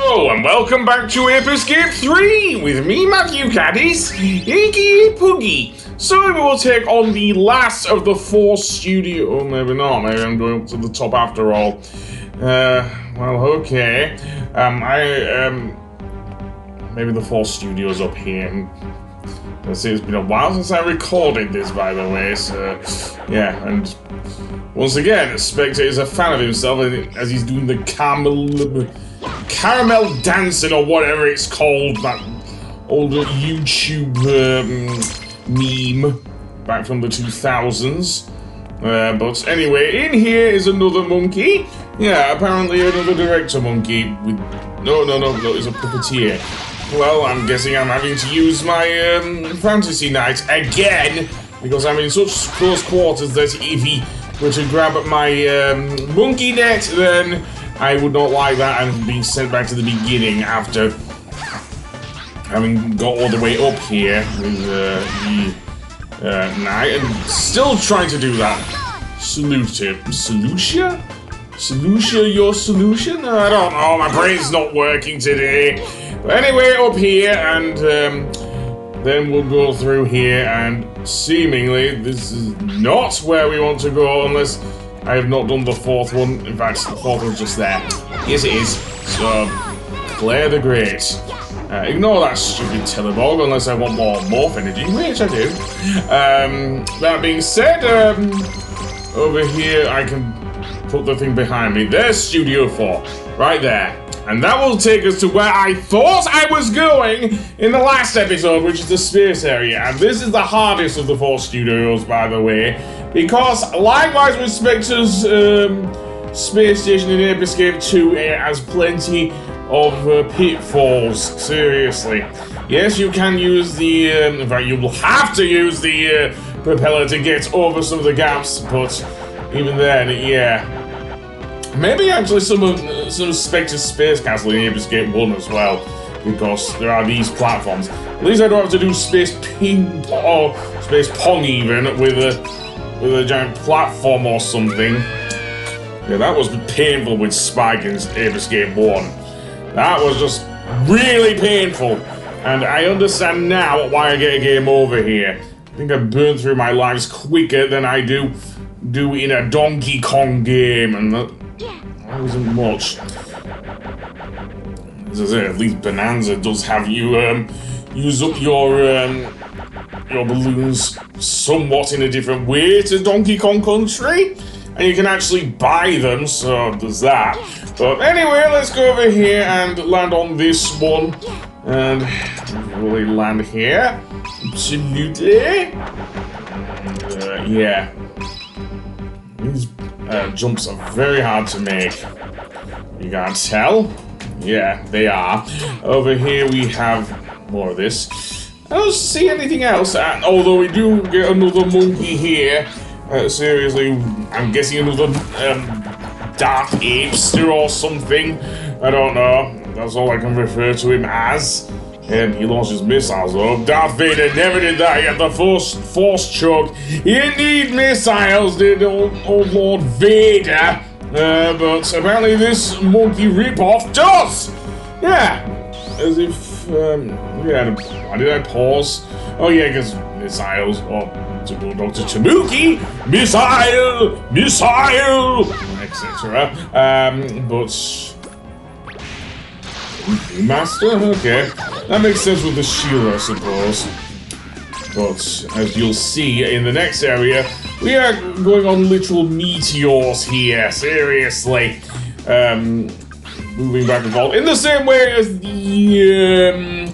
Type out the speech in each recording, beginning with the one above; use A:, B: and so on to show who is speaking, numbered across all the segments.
A: Hello and welcome back to Ape Escape 3 with me, Matthew Caddis, aka Puggy. So we will take on the last of the 4 studio. Oh, maybe not. Maybe I'm going up to the top after all. Well, okay. Maybe the 4 studios up here. Let's see, it's been a while since I recorded this, by the way. So, yeah, and once again, Spectre is a fan of himself as he's doing the caramel dancing or whatever it's called, that old YouTube meme back from the 2000s. But anyway, in here is another monkey. Yeah, apparently another director monkey with... No, it's a puppeteer. Well, I'm guessing I'm having to use my fantasy knight again, because I'm in such close quarters that if he were to grab at my monkey net, then I would not like that and being sent back to the beginning after having got all the way up here with the knight and still trying to do that. Solutia, your solution? I don't know, my brain's not working today. But anyway, up here, and then we'll go through here, and seemingly this is not where we want to go unless I have not done the 4th one. In fact, the 4th one's just there. Yes, it is. So, Claire the Great. Ignore that stupid telebog unless I want more morph energy, which I do. That being said, over here I can put the thing behind me. There's Studio 4, right there. And that will take us to where I thought I was going in the last episode, which is the space area. And this is the hardest of the 4 studios, by the way, because likewise with Spectre's space station in Ape Escape 2, it has plenty of pitfalls, seriously. Yes, you can use the, in fact, you will have to use the propeller to get over some of the gaps, but even then, yeah. Maybe actually some Spectre's Space Castle in Ape Escape 1 as well, because there are these platforms. At least I don't have to do Space Ping or Space Pong even with a giant platform or something. Yeah, that was painful with Spike in Ape Escape 1. That was just really painful, and I understand now why I get a game over here. I think I burn through my lives quicker than I do in a Donkey Kong game, and that wasn't much. As I say, at least Bonanza does have you use up your balloons somewhat in a different way to Donkey Kong Country, and you can actually buy them, so there's that. But anyway, let's go over here and land on this one, and really land here. Absolutely. Yeah. These jumps are very hard to make. You can't tell? Yeah, they are. Over here we have more of this. I don't see anything else, although we do get another monkey here. Seriously, I'm guessing another Darth Apester or something. I don't know. That's all I can refer to him as. He launches missiles though. Darth Vader never did that. He had the force choke. He didn't need missiles, did old Lord Vader. But apparently this monkey ripoff does. Yeah, as if yeah. Why did I pause? Oh yeah, because missiles. Oh, to do Dr. Tamuki, missile, etc. But. Master? Okay. That makes sense with the shield, I suppose. But, as you'll see in the next area, we are going on literal meteors here, seriously. Moving back and forth in the same way as the,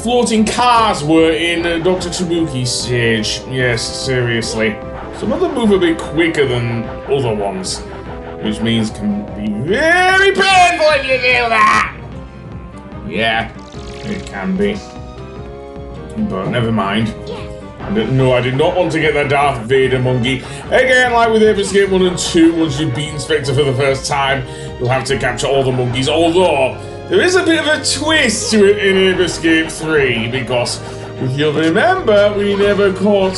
A: floating cars were in Dr. Tamuki's stage. Yes, seriously. Some of them move a bit quicker than other ones, which means can be very painful if you do that! Yeah, it can be. But never mind. I did not want to get that Darth Vader monkey. Again, like with Ape Escape 1 and 2, once you've beaten Spectre for the first time, you'll have to capture all the monkeys. Although, there is a bit of a twist to it in Ape Escape 3, because if you'll remember, we never caught,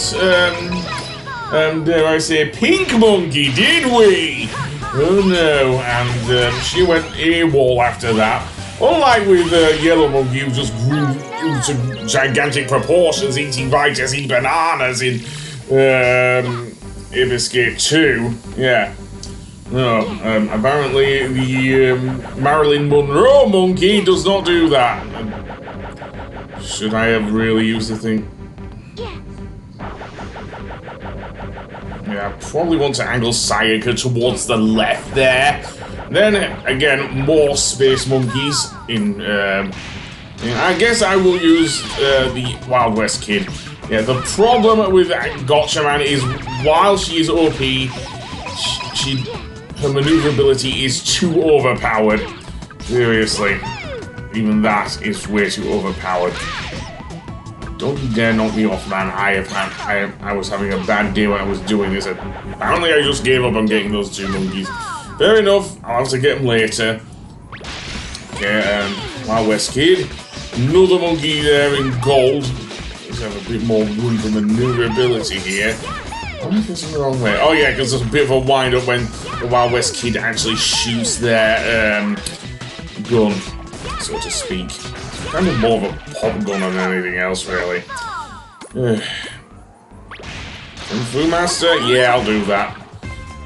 A: dare I say, Pink Monkey, did we? Oh no, and she went AWOL after that. Unlike with Yellow Monkey, who just grew into gigantic proportions, eating Vitus bananas in Ape Escape 2. Yeah. No, apparently the Marilyn Monroe monkey does not do that. Should I have really used the thing? Yeah, I probably want to angle Sayaka towards the left there. Then, again, more space monkeys in I guess I will use the Wild West Kid. Yeah, the problem with Gotcha Man is while she is OP, her maneuverability is too overpowered. Seriously. Even that is way too overpowered. Don't you dare knock me off, man. I was having a bad day when I was doing this. Apparently I just gave up on getting those two monkeys. Fair enough, I'll have to get them later. Okay, Wild West Kid. Another monkey there in gold. Let's have a bit more room for maneuverability here. I'm facing the wrong way. Oh yeah, because there's a bit of a wind-up when the Wild West Kid actually shoots their gun, so to speak. It's kind of more of a pop gun than anything else, really. Kung Fu Master? Yeah, I'll do that.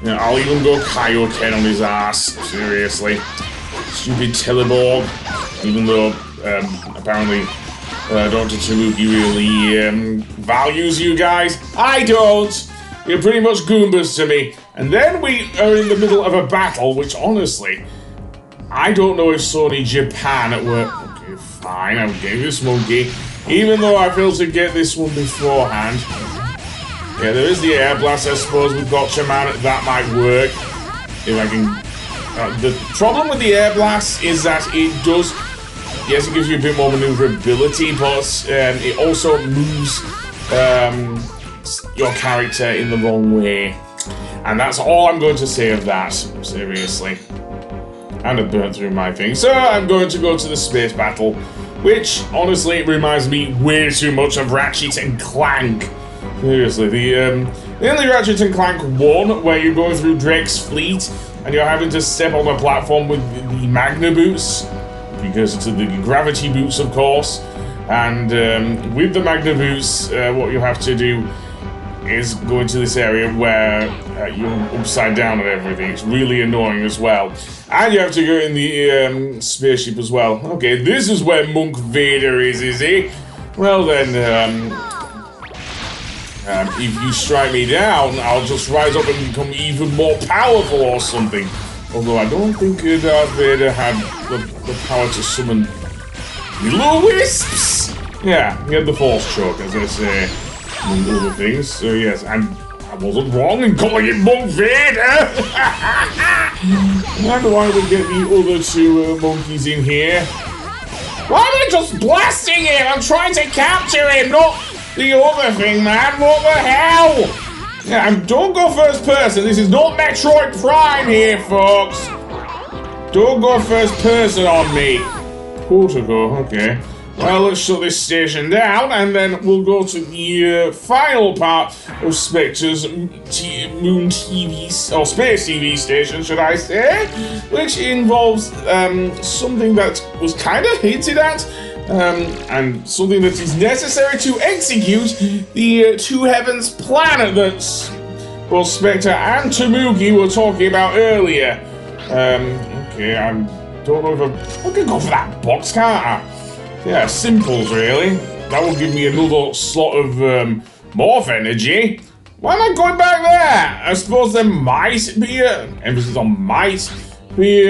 A: Yeah, I'll even go Kaioken on his ass. Seriously. Stupid Teleborg. Even though, apparently, Dr. Tanuki really values you guys. I don't! You're pretty much Goombas to me. And then we are in the middle of a battle, which honestly, I don't know if Sony Japan were... Okay, fine, I'll give this monkey. Even though I failed to get this one beforehand. Yeah, there is the air blast, I suppose, with Gotcha Man. That might work. If I can... the problem with the air blast is that it does... Yes, it gives you a bit more maneuverability, but it also moves your character in the wrong way. And that's all I'm going to say of that, seriously. And it burnt through my thing. So I'm going to go to the space battle, which, honestly, reminds me way too much of Ratchet and Clank. Seriously, the only Ratchet and Clank 1, where you're going through Drake's fleet, and you're having to step on the platform with the Magna Boots, because it's the gravity boots, of course. And with the Magna Boots, what you have to do is go into this area where you're upside down and everything. It's really annoying as well. And you have to go in the spaceship as well. Okay, this is where Monk Vader is he? Well then, if you strike me down, I'll just rise up and become even more powerful or something. Although I don't think Darth Vader had the power to summon will-o-wisps! Yeah, he had the Force Choke, as I say, among other things. So yes, I wasn't wrong in calling it Monk Vader! And why don't we get the other two monkeys in here? Why am I just blasting him? I'm trying to capture him, not the other thing, man. What the hell? Yeah, and don't go first person. This is not Metroid Prime here, folks. Don't go first person on me. Protocol, okay. Well, let's shut this station down, and then we'll go to the final part of Spectre's Moon TV, or Space TV station, should I say, which involves something that was kind of hinted at, and something that is necessary to execute the Two Heavens plan that both Spectre and Tanuki were talking about earlier. Okay, I don't know if I can go for that box, can't I? Yeah, simples really. That will give me another slot of morph energy. Why am I going back there? I suppose there might be emphasis on might be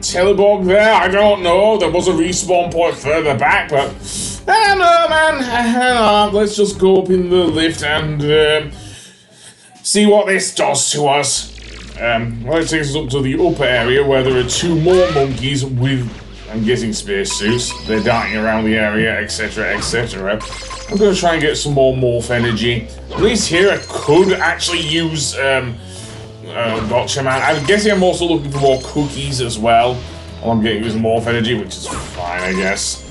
A: Teleborg there. I don't know. There was a respawn point further back, but I don't know, man. Hang on. Let's just go up in the lift and see what this does to us. Well, it takes us up to the upper area where there are two more monkeys with, I'm guessing, spacesuits. They're darting around the area, etc., etc. I'm going to try and get some more morph energy. At least here I could actually use Gotcha Man. I'm guessing I'm also looking for more cookies as well. While I'm getting some morph energy, which is fine, I guess.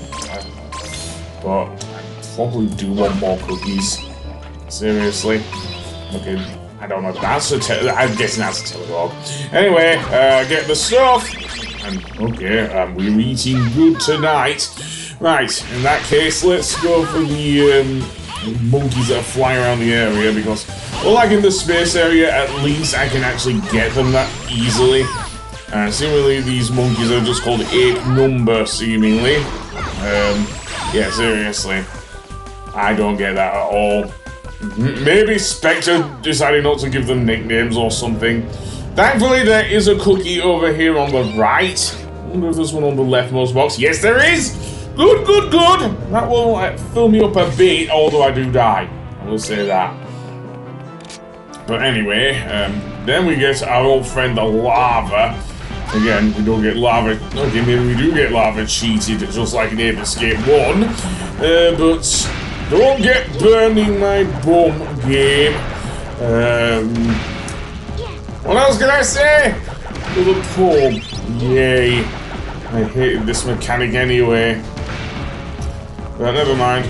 A: But I probably do want more cookies. Seriously. Okay, I don't know. I'm guessing that's a telebog. Anyway, get the stuff. And okay, we're eating good tonight. Right, in that case, let's go for the monkeys that are flying around the area because, well, like in the space area, at least I can actually get them that easily. Seemingly, these monkeys are just called Ape Number, seemingly. Yeah, seriously. I don't get that at all. Maybe Spectre decided not to give them nicknames or something. Thankfully, there is a cookie over here on the right. I wonder if there's one on the leftmost box. Yes, there is! Good, good, good! That will fill me up a bit, although I do die. I will say that. But anyway, then we get our old friend the lava. Again, we don't get lava. Okay, maybe we do get lava cheated, just like in Ape Escape 1. But don't get burned in my bum game. What else can I say? To the pub. Yay. I hated this mechanic anyway. But never mind.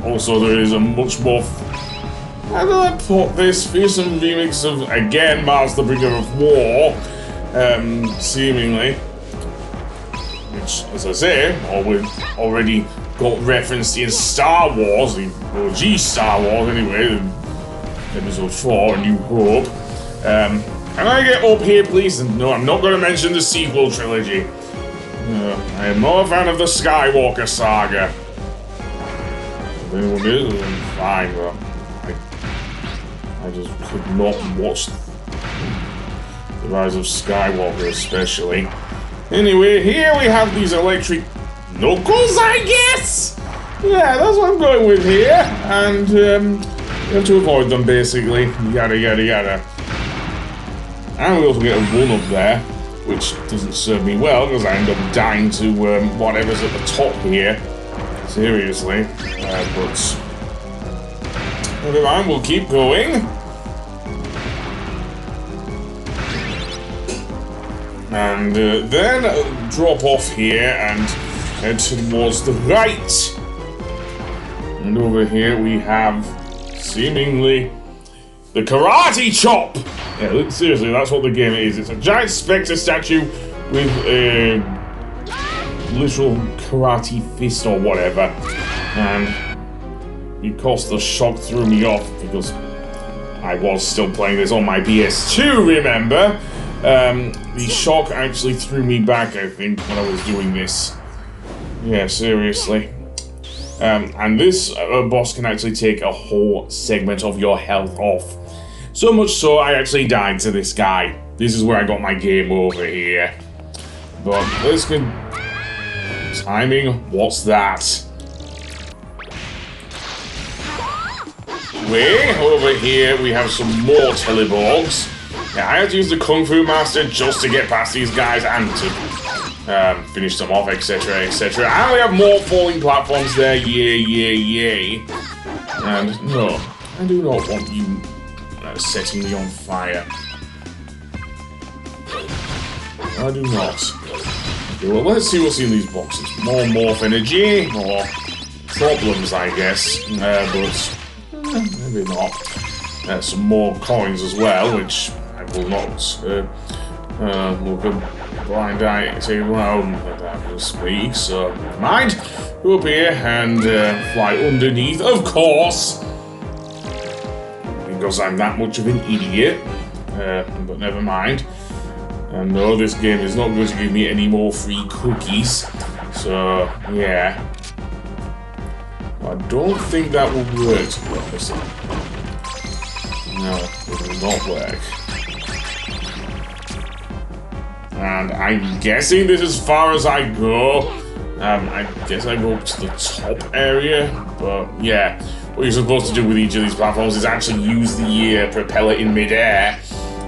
A: Also, there is a much more... How do I put this? Fearsome remix of, again, Mars the Bringer of War. Seemingly. Which, as I say, already got referenced in Star Wars, the OG Star Wars anyway, Episode 4, A New Hope. Can I get up here, please? No, I'm not going to mention the sequel trilogy. I am more a fan of the Skywalker saga. If anyone is, then fine, but I just could not watch The Rise of Skywalker, especially. Anyway, here we have these electric knuckles, I guess? Yeah, that's what I'm going with here. And, you have to avoid them, basically. Yada, yada, yada. And we also get a one up there, which doesn't serve me well, because I end up dying to whatever's at the top here. Seriously. But never mind, we'll keep going. And then drop off here and head towards the right. And over here we have, seemingly, the Karate Chop! Yeah, seriously, that's what the game is. It's a giant Spectre statue with a literal karate fist or whatever. And because the shock threw me off, because I was still playing this on my PS2, remember? The shock actually threw me back, I think, when I was doing this. Yeah, seriously. And this boss can actually take a whole segment of your health off. So much so, I actually died to this guy. This is where I got my game over here. But let's get... Timing, what's that? Way over here, we have some more teleborgs. Yeah, I had to use the Kung Fu Master just to get past these guys and to finish them off, etc, etc. And we have more falling platforms there, yay, yay, yay. And no, I do not want you setting me on fire. I do not. Okay, well, let's see what's in these boxes. More morph energy, more problems, I guess. But maybe not. Some more coins as well, which I will not look a blind eye to that will speak, so never mind. Go up here and fly underneath, of course. Because I'm that much of an idiot. But never mind. And no, this game is not going to give me any more free cookies. So, yeah. I don't think that will work, to be honest. No, it will not work. And I'm guessing this is as far as I go. I guess I go up to the top area. But, yeah. What you're supposed to do with each of these platforms is actually use the propeller in midair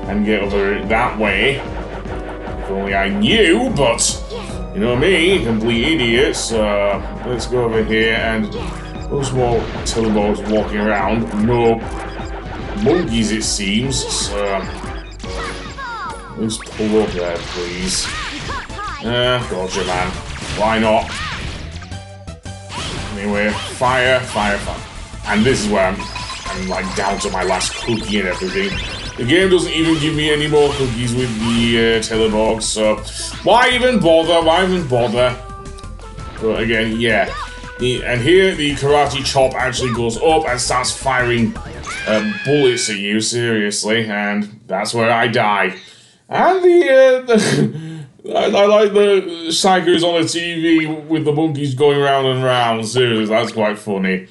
A: and get over it that way. If only I knew, but you know me, complete idiot. So let's go over here and those more teleports walking around. No monkeys, it seems. So let's pull up there, please. Gotcha, man. Why not? Anyway, fire, fire, fire. And this is where I'm I'm like down to my last cookie and everything. The game doesn't even give me any more cookies with the telebox, so why even bother? Why even bother? But again, yeah. And here the karate chop actually goes up and starts firing bullets at you, seriously, and that's where I die. And I like the Sayaka is on the TV with the monkeys going round and round, seriously, that's quite funny.